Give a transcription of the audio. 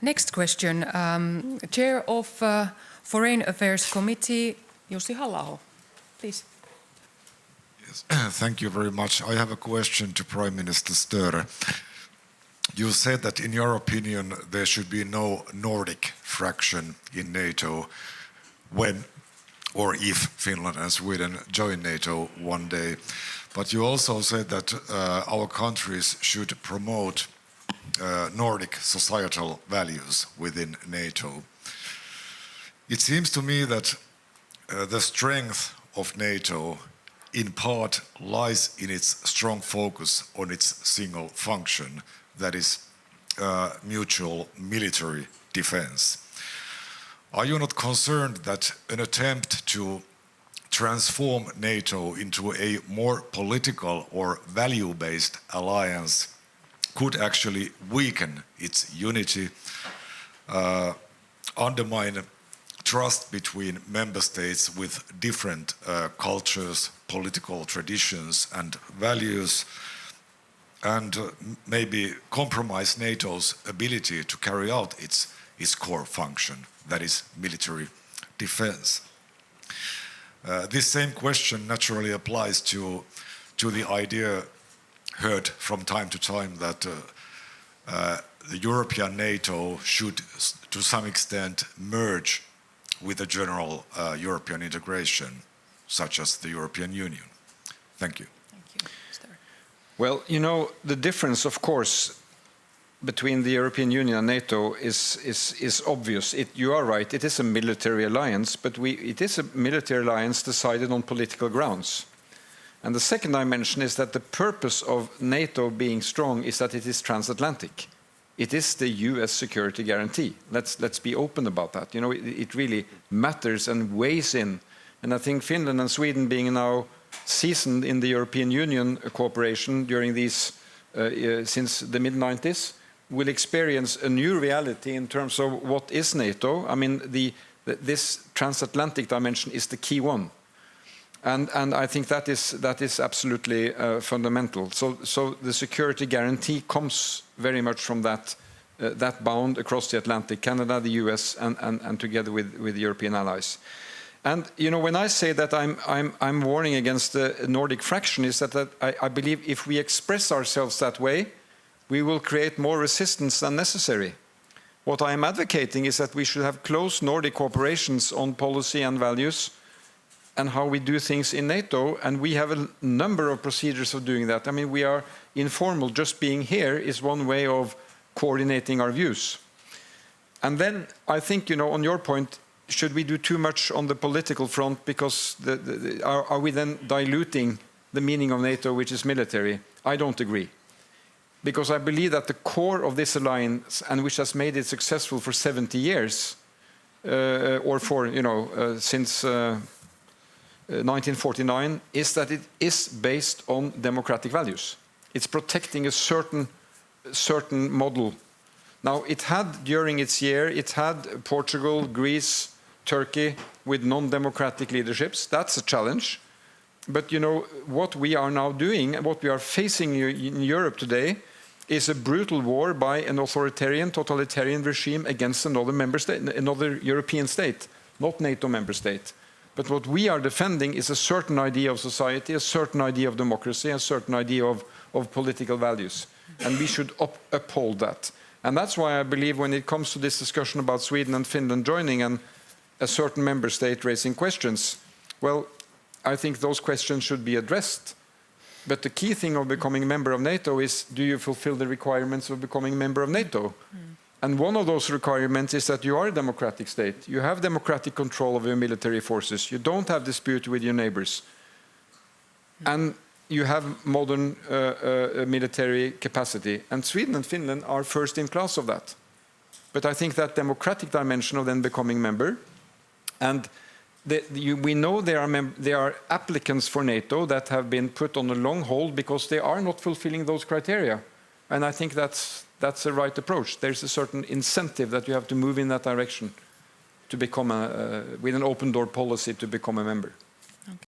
Next question. Chair of Foreign Affairs Committee, Jussi Halla-aho, please. Yes. Thank you very much. I have a question to Prime Minister Störe. You said that, in your opinion, there should be no Nordic fraction in NATO when or if Finland and Sweden join NATO one day. But you also said that our countries should promote Nordic societal values within NATO. It seems to me that the strength of NATO in part lies in its strong focus on its single function, that is mutual military defense. Are you not concerned that an attempt to transform NATO into a more political or value-based alliance could actually weaken its unity, undermine trust between member states with different cultures, political traditions and values, and maybe compromise NATO's ability to carry out its core function, that is military defense? This same question naturally applies to the idea heard from time to time that the European NATO should, to some extent, merge with the general European integration, such as the European Union. Thank you. Thank you. Well, you know, the difference, of course, between the European Union and NATO is obvious. You are right, it is a military alliance, but it is a military alliance decided on political grounds. And the second dimension is that the purpose of NATO being strong is that it is transatlantic. It is the US security guarantee. Let's be open about that. You know, it really matters and weighs in. And I think Finland and Sweden, being now seasoned in the European Union cooperation during these since the mid-90s, will experience a new reality in terms of what is NATO. I mean, this transatlantic dimension is the key one. And I think that is absolutely fundamental. So the security guarantee comes very much from that bound across the Atlantic, Canada, the US, and together with the European allies. And you know, when I say that I'm warning against the Nordic fraction, is that I believe if we express ourselves that way, we will create more resistance than necessary. What I am advocating is that we should have close Nordic cooperations on policy and values and how we do things in NATO, and we have a number of procedures of doing that. I mean, we are informal. Just being here is one way of coordinating our views. And then I think, you know, on your point, should we do too much on the political front because are we then diluting the meaning of NATO, which is military? I don't agree. Because I believe that the core of this alliance, and which has made it successful for 70 years, or for, you know, since 1949, is that it is based on democratic values. It's protecting a certain model. Now, it had, during its year, it had Portugal, Greece, Turkey with non-democratic leaderships. That's a challenge. But, you know, what we are now doing, what we are facing in Europe today, is a brutal war by an authoritarian, totalitarian regime against another member state, another European state, not NATO member state. But what we are defending is a certain idea of society, a certain idea of democracy, a certain idea of political values. And we should uphold that. And that's why I believe when it comes to this discussion about Sweden and Finland joining and a certain member state raising questions, well, I think those questions should be addressed. But the key thing of becoming a member of NATO is, do you fulfill the requirements of becoming a member of NATO? And one of those requirements is that you are a democratic state. You have democratic control of your military forces. You don't have dispute with your neighbors. And you have modern military capacity. And Sweden and Finland are first in class of that. But I think that democratic dimension of then becoming member, and we know there are applicants for NATO that have been put on a long hold because they are not fulfilling those criteria. And I think that's the right approach. There's a certain incentive that you have to move in that direction to become with an open door policy to become a member.